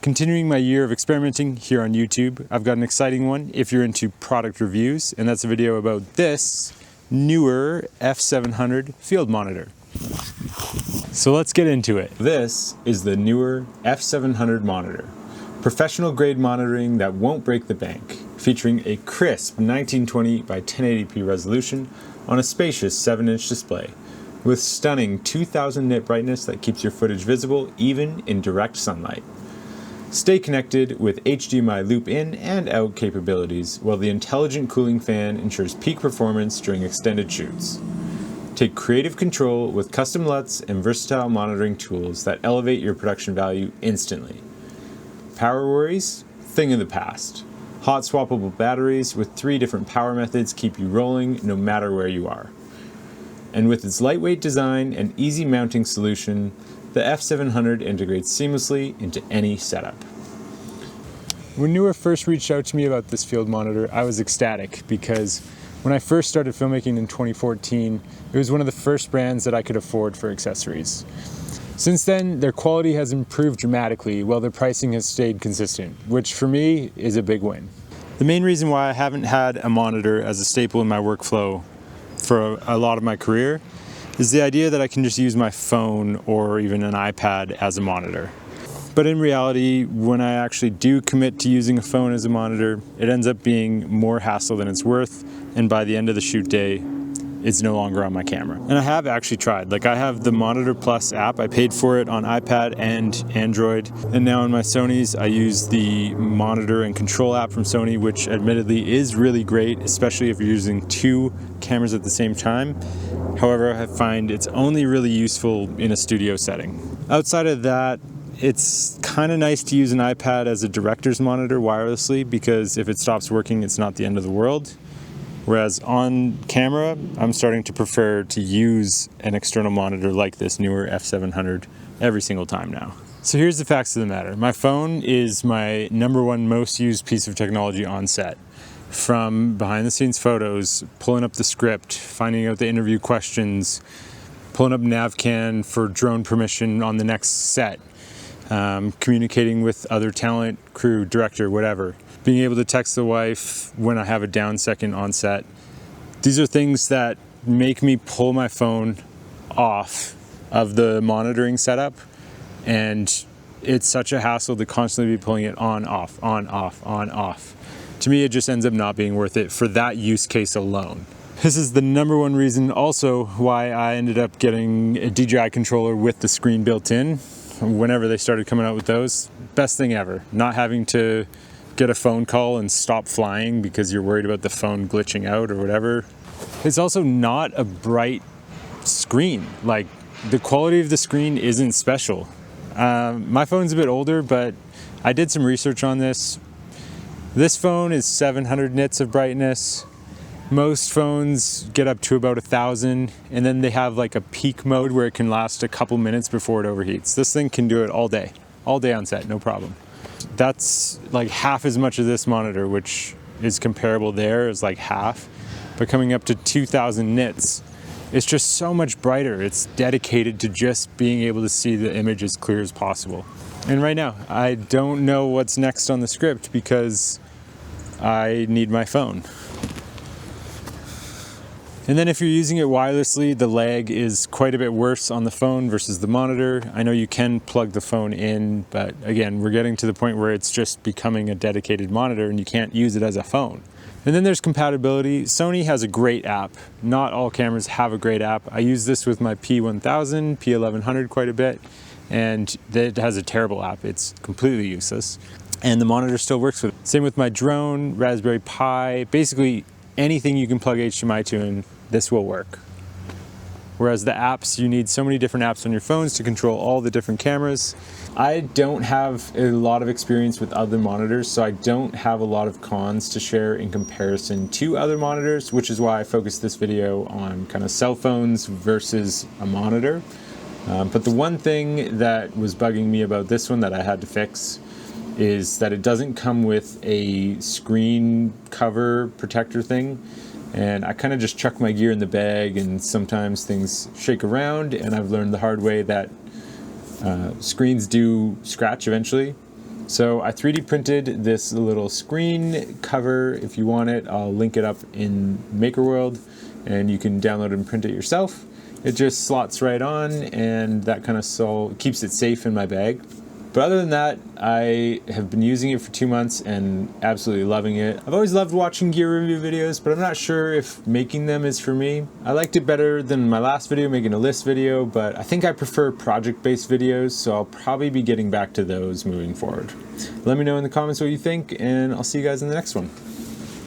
Continuing my year of experimenting here on YouTube, I've got an exciting one if you're into product reviews, and that's a video about this Neewer F700 field monitor. So let's get into it. This is the Neewer F700 Monitor. Professional grade monitoring that won't break the bank, featuring a crisp 1920 by 1080p resolution on a spacious 7-inch display, with stunning 2000 nit brightness that keeps your footage visible even in direct sunlight. Stay connected with HDMI loop in and out capabilities, while the intelligent cooling fan ensures peak performance during extended shoots. Take creative control with custom LUTs and versatile monitoring tools that elevate your production value instantly. Power worries? Thing of the past. Hot swappable batteries with 3 different power methods keep you rolling no matter where you are. And with its lightweight design and easy mounting solution, the F700 integrates seamlessly into any setup. When Neewer first reached out to me about this field monitor, I was ecstatic because when I first started filmmaking in 2014, it was one of the first brands that I could afford for accessories. Since then, their quality has improved dramatically while their pricing has stayed consistent, which for me is a big win. The main reason why I haven't had a monitor as a staple in my workflow for a lot of my career is the idea that I can just use my phone or even an iPad as a monitor. But in reality, when I actually do commit to using a phone as a monitor, it ends up being more hassle than it's worth, and by the end of the shoot day, it's no longer on my camera. And I have actually tried. I have the Monitor Plus app. I paid for it on iPad and Android. And now on my Sonys, I use the monitor and control app from Sony, which admittedly is really great, especially if you're using 2 cameras at the same time. However, I find it's only really useful in a studio setting. Outside of that, it's kind of nice to use an iPad as a director's monitor wirelessly, because if it stops working, it's not the end of the world. Whereas on camera, I'm starting to prefer to use an external monitor like this Neewer F700 every single time now. So here's the facts of the matter. My phone is my #1 most used piece of technology on set. From behind the scenes photos, pulling up the script, finding out the interview questions, pulling up Navcan for drone permission on the next set, communicating with other talent, crew, director, whatever. Being able to text the wife when I have a down second on set. These are things that make me pull my phone off of the monitoring setup, and it's such a hassle to constantly be pulling it on, off, on, off, on, off. To me, it just ends up not being worth it for that use case alone. This is the #1 reason also why I ended up getting a DJI controller with the screen built in. Whenever they started coming out with those, best thing ever. Not having to get a phone call and stop flying because you're worried about the phone glitching out or whatever. It's also not a bright screen. The quality of the screen isn't special. My phone's a bit older, but I did some research on this. This phone is 700 nits of brightness. Most phones get up to about 1,000, and then they have a peak mode where it can last a couple minutes before it overheats. This thing can do it all day on set, no problem. That's half as much of this monitor, which is comparable there as half, but coming up to 2000 nits. It's just so much brighter. It's dedicated to just being able to see the image as clear as possible. And right now, I don't know what's next on the script because I need my phone. And then if you're using it wirelessly, the lag is quite a bit worse on the phone versus the monitor. I know you can plug the phone in, but again, we're getting to the point where it's just becoming a dedicated monitor and you can't use it as a phone. And then there's compatibility. Sony has a great app. Not all cameras have a great app. I use this with my P1000, P1100 quite a bit, and it has a terrible app. It's completely useless. And the monitor still works with it. Same with my drone, Raspberry Pi, basically anything you can plug HDMI to, and this will work. Whereas the apps, you need so many different apps on your phones to control all the different cameras. I don't have a lot of experience with other monitors, so I don't have a lot of cons to share in comparison to other monitors, which is why I focused this video on kind of cell phones versus a monitor. But the one thing that was bugging me about this one that I had to fix is that it doesn't come with a screen cover protector thing. And I kind of just chuck my gear in the bag, and sometimes things shake around, and I've learned the hard way that screens do scratch eventually. So I 3D printed this little screen cover. If you want it, I'll link it up in MakerWorld and you can download and print it yourself. It just slots right on and that kind of keeps it safe in my bag. But other than that, I have been using it for 2 months and absolutely loving it. I've always loved watching gear review videos, but I'm not sure if making them is for me. I liked it better than my last video, making a list video, but I think I prefer project-based videos, so I'll probably be getting back to those moving forward. Let me know in the comments what you think, and I'll see you guys in the next one.